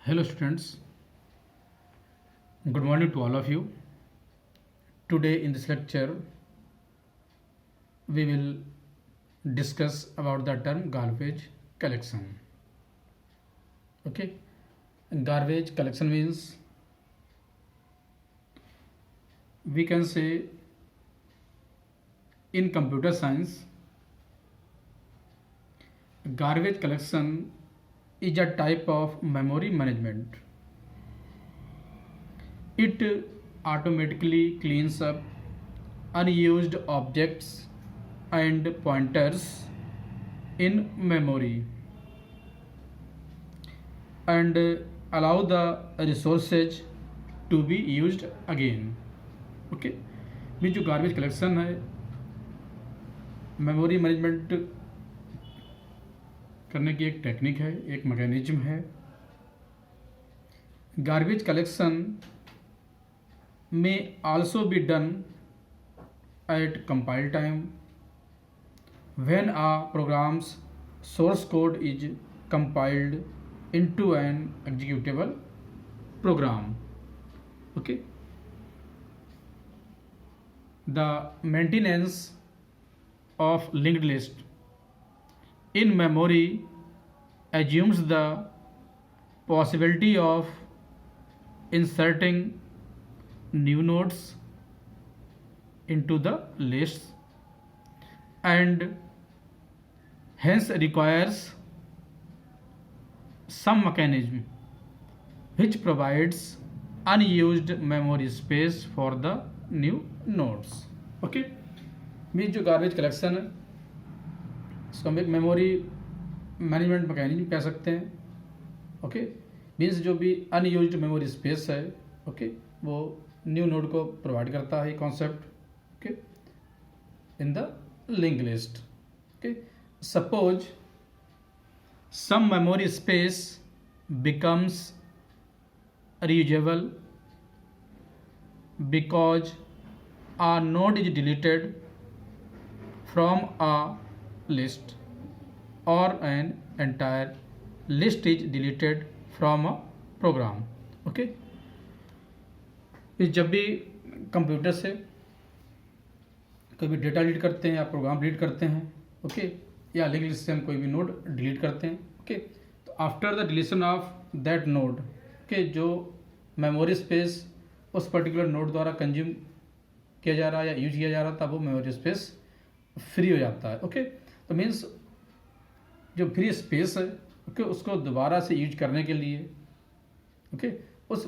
Hello students, good morning to all of you. Today in this lecture we will discuss about the term garbage collection. Okay, garbage collection means we can say in computer science garbage collection is a type of memory management. It automatically cleans up unused objects and pointers in memory and allow the resources to be used again. Okay, में जो garbage collection है memory management करने की एक technique है, एक mechanism है. Garbage collection may also be done at compile time when a program's source code is compiled into an executable program. Okay, the maintenance of linked list in memory assumes the possibility of inserting new nodes into the lists and hence requires some mechanism which provides unused memory space for the new nodes. Okay, means जो garbage collection है इसको हम एक memory management mechanism कह सकते हैं. Okay, means जो भी अनयूज्ड मेमोरी स्पेस है ओके वो न्यू नोड को प्रोवाइड करता है concept. Okay, in the link list. Okay, suppose some memory space becomes reusable because a node is deleted from a list or an entire list is deleted from a program. Okay, जब भी computer से कोई भी data delete करते हैं या programme delete करते हैं ओके या लिंक लिस्ट से हम कोई भी नोड डिलीट करते हैं ओके तो after the deletion of that node okay जो मेमोरी स्पेस उस पर्टिकुलर नोड द्वारा कंज्यूम किया जा रहा है या यूज किया जा रहा था वो मेमोरी स्पेस फ्री हो जाता है. ओके, तो मीन्स जो फ्री स्पेस है ओके उसको दोबारा से यूज करने के लिए ओके उस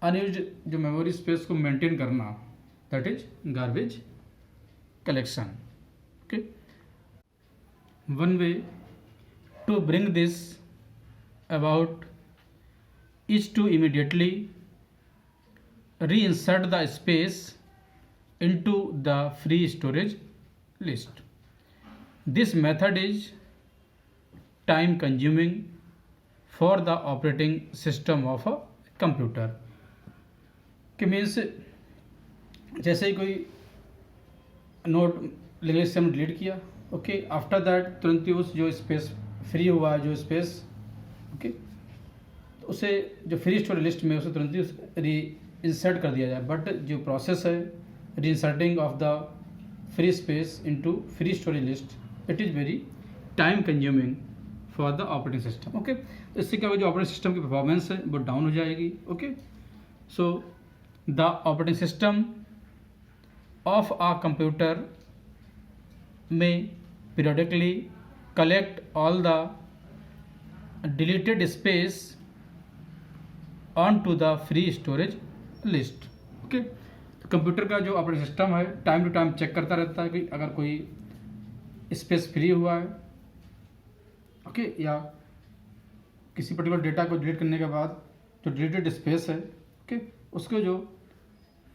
अनयूज्ड जो मेमोरी स्पेस को मेंटेन करना that is garbage collection. Okay, one way to bring this about is to immediately reinsert the space into the free storage list. This method is time consuming for the operating system of a computer. कि means जैसे ही कोई note link list से हमने delete किया okay after that तुरंत ही उस जो space free हुआ है जो स्पेस ओके उसे जो फ्री स्टोरेज लिस्ट में उसे तुरंत ही री इंसर्ट कर दिया जाए. बट जो प्रोसेस है री inserting of the free space into free storage list it is very time consuming for the operating system. Okay, तो इससे क्या होगा जो ऑपरेटिंग सिस्टम की परफॉर्मेंस है वो डाउन हो जाएगी. Okay, so the operating system of a computer में periodically collect all the deleted space on to the free storage list. Okay, तो कंप्यूटर का जो ऑपरेटिंग सिस्टम है टाइम टू टाइम चेक करता रहता है कि अगर कोई स्पेस फ्री हुआ है ओके या किसी पर्टिकुलर डेटा को डिलीट करने के बाद जो डिलीटेड स्पेस है ओके उसको जो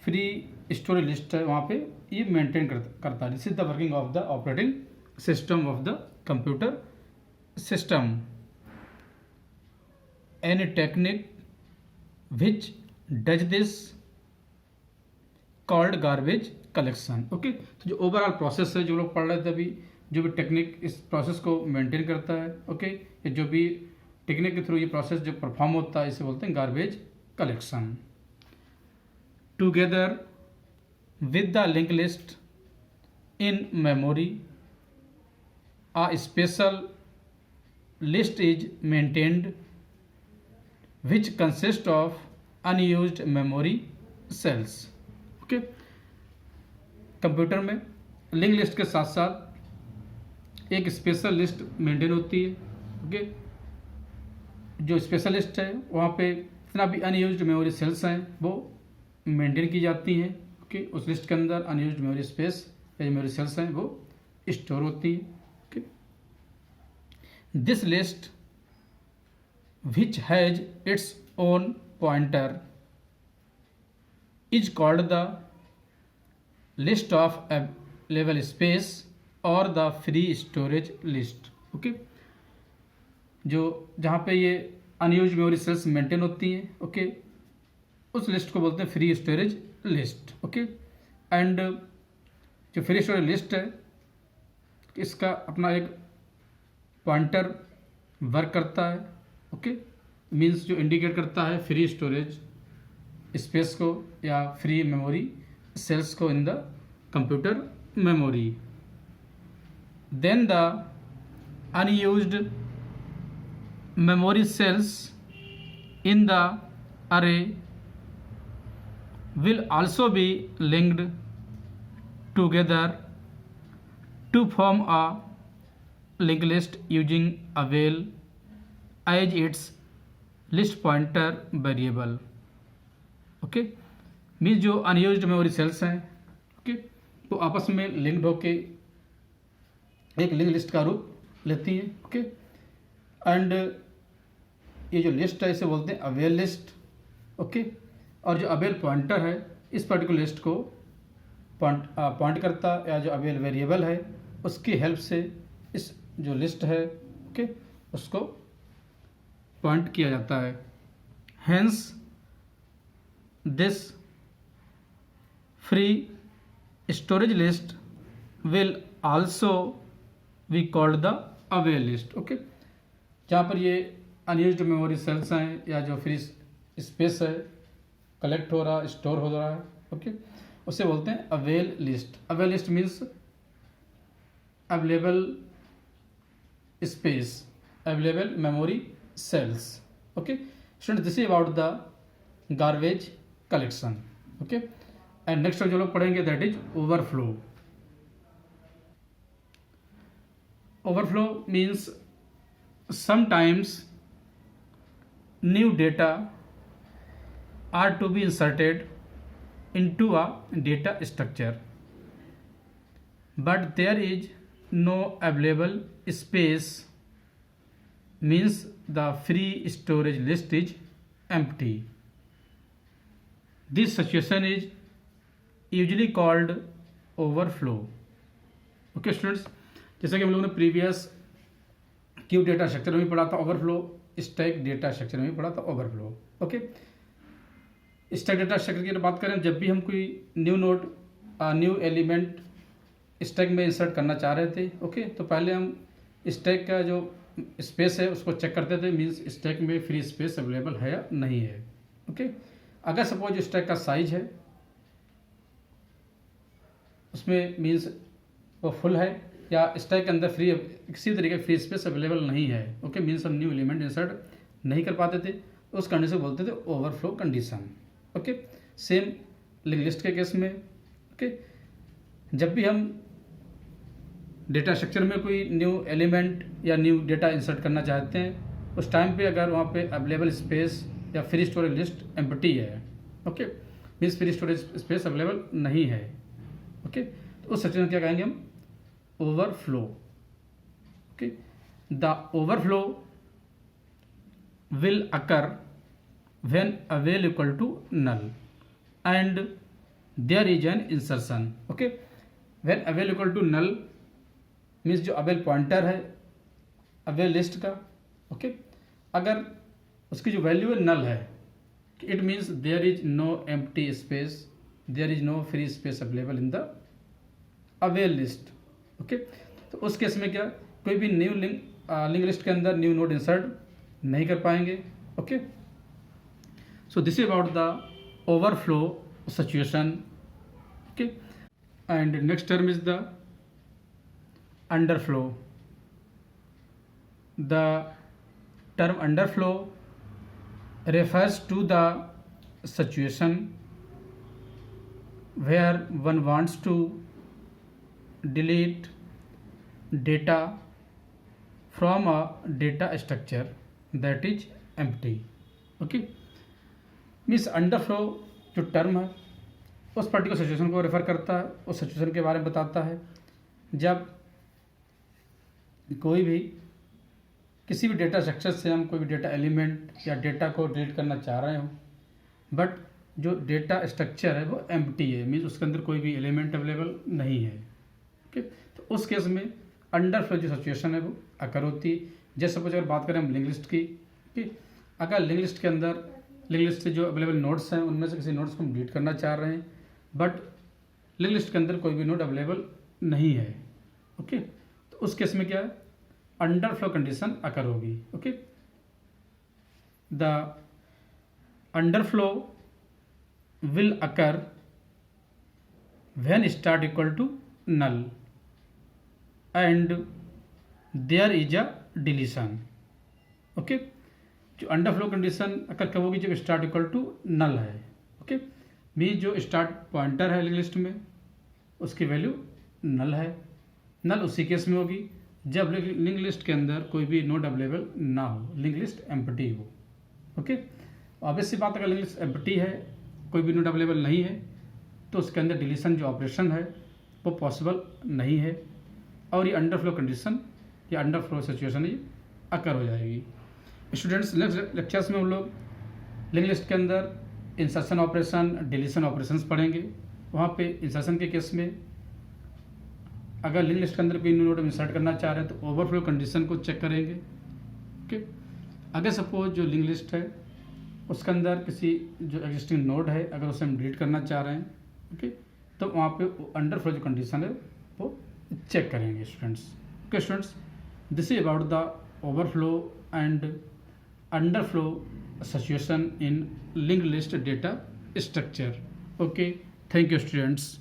फ्री स्टोरेज लिस्ट है वहाँ पे ये मेंटेन करता है. This is the working of the operating system of the computer system. Any technique which does this called garbage collection. Okay, तो जो ओवरऑल प्रोसेस है जो लोग पढ़ रहे थे अभी जो भी टेक्निक इस प्रोसेस को मेंटेन करता है ओके जो भी टेक्निक के थ्रू ये प्रोसेस जो परफॉर्म होता है इसे बोलते हैं garbage collection. Together with the link list in memory a special list is maintained which consists of unused memory cells। Okay, computer में लिंक लिस्ट के साथ साथ एक स्पेशल लिस्ट मेंटेन होती है। ओके, जो स्पेशल लिस्ट है वहाँ पे जितना भी अनयूज्ड मेमोरी सेल्स हैं वो मेंटेन की जाती हैं। ओके, उस लिस्ट के अंदर अनयूज्ड मेमोरी स्पेस या मेमोरी सेल्स हैं वो स्टोर होती है। This list, which has its own pointer, is called the list of available space or the free storage list। Okay, जो जहाँ पे ये अनयूज्ड मेमोरी सेल्स मेंटेन होती हैं, ओके, उस लिस्ट को बोलते हैं free storage list. Okay, and जो फ्री स्टोरेज लिस्ट है इसका अपना एक पॉइंटर वर्क करता है। ओके, मीन्स जो इंडिकेट करता है फ्री स्टोरेज स्पेस को या फ्री मेमोरी सेल्स को in the computer memory. Then the unused memory cells in the array will also be linked together to form a linked list using avail as its list pointer variable। Okay, means जो unused memory sales हैं okay तो आपस में linked होके एक link list का रूप लेती हैं। ओके, एंड ये जो लिस्ट है इसे बोलते हैं अवेल लिस्ट। ओके, और जो अवेल पॉइंटर है इस पर्टिकुलर लिस्ट को पॉइंट करता या जो अवेल वेरिएबल है उसकी हेल्प से इस जो लिस्ट है ओके उसको पॉइंट किया जाता है। Hence this free storage list will also we called the avail list. Okay, जहाँ पर ये अनयूज्ड मेमोरी सेल्स हैं या जो फ्री स्पेस है कलेक्ट हो रहा स्टोर हो रहा है ओके उसे बोलते हैं avail list. Avail list means available space, available memory cells. Okay student, this is about the garbage collection. Okay, and next जो लोग पढ़ेंगे that is overflow. Overflow means sometimes new data are to be inserted into a data structure but there is no available space, means the free storage list is empty. This situation is usually called overflow. Okay students, जैसा कि हम लोगों ने previous Q data structure में भी पढ़ा था overflow, stack data structure में भी पढ़ा था overflow. Okay, stack data structure की बात करें, जब भी हम कोई new node new element stack में इंसर्ट करना चाह रहे थे ओके तो पहले हम स्टैक का जो स्पेस है उसको चेक करते थे, मीन्स स्टैक में फ्री स्पेस अवेलेबल है या नहीं है। ओके, अगर सपोज स्टैक का साइज है उसमें मीन्स वो फुल है या स्टैक के अंदर फ्री किसी तरीके फ्री स्पेस अवेलेबल नहीं है ओके मीन्स हम न्यू एलिमेंट इंसर्ट नहीं कर पाते थे, उस कंडीशन को बोलते थे overflow condition. Okay, same link list के केस में ओके जब भी हम डेटा स्ट्रक्चर में कोई न्यू एलिमेंट या न्यू डेटा इंसर्ट करना चाहते हैं उस टाइम पे अगर वहाँ पे अवेलेबल स्पेस या फ्री स्टोरेज लिस्ट एम्प्टी है okay means free storage space available नहीं है ओके तो उस सिचुएशन में क्या कहेंगे हम overflow। okay, the overflow will occur when avail equal to null and there is an insertion। okay, when avail equal to null means जो avail pointer है avail list का okay अगर उसकी जो वैल्यू है null है it means there is no empty space, there is no free space available in the avail list। Okay तो उस केस में क्या कोई भी न्यू लिंक लिस्ट के अंदर न्यू नोड इंसर्ट नहीं कर पाएंगे. Okay, so this is about the overflow situation. Okay, and next term is the underflow. The term underflow refers to the situation where one wants to delete data from a data structure that is empty. Okay, means underflow जो term है उस particular situation को refer करता है, उस situation के बारे में बताता है जब कोई भी किसी भी डेटा स्ट्रक्चर से हम कोई भी डेटा एलिमेंट या डेटा को डिलीट करना चाह रहे हो, बट जो डेटा स्ट्रक्चर है वो एम्प्टी है, मीन्स उसके अंदर कोई भी एलिमेंट अवेलेबल नहीं है. ओके, तो उस केस में अंडरफ्लो जो सिचुएशन है वो अकर होती है. जैसे सपोज अगर बात करें हम लिंक लिस्ट की, कि अगर लिंक लिस्ट के अंदर लिंक लिस्ट से जो अवेलेबल नोड्स हैं उनमें से किसी नोड्स को हम डिलीट करना चाह रहे हैं, बट लिंक लिस्ट के अंदर कोई भी नोड अवेलेबल नहीं है. ओके, तो उस केस में क्या है, अंडरफ्लो कंडीशन अकर होगी. Okay, the underflow will occur when start equal to null and there is a deletion. Okay, जो अंडरफ्लो कंडीशन अकर कब होगी, जब स्टार्ट इक्वल टू नल है. ओके, मीन जो स्टार्ट पॉइंटर है लिंक लिस्ट में उसकी वैल्यू नल है. नल उसी केस में होगी जब लिंक लिस्ट के अंदर कोई भी नोड अवेलेबल ना हो, लिंक लिस्ट एम्प्टी हो. ओके, ऑब्वियस सी बात, अगर लिंक लिस्ट एम्प्टी है, कोई भी नोड अवेलेबल नहीं है, तो उसके अंदर डिलीशन जो ऑपरेशन है वो पॉसिबल नहीं है, और ये अंडरफ्लो कंडीशन या अंडरफ्लो सिचुएशन ये अकर हो जाएगी. स्टूडेंट्स, नेक्स्ट लेक्चर्स में हम लोग लिंक लिस्ट के अंदर इंसर्शन ऑपरेशन, डिलीशन ऑपरेशंस पढ़ेंगे. वहाँ पे इंसर्शन के केस में अगर लिंक लिस्ट के अंदर कोई नोड इंसर्ट करना चाह रहे हैं तो ओवरफ्लो कंडीशन को चेक करेंगे. ओके, अगर सपोज जो लिंक लिस्ट है उसके अंदर किसी जो एग्जिस्टिंग नोड है अगर उसे हम डिलीट करना चाह रहे हैं, ओके, तो वहाँ पे अंडरफ्लो जो कंडीशन है वो चेक करेंगे students. Okay students, this is about the overflow and underflow situation in link list data structure. Okay, thank you students.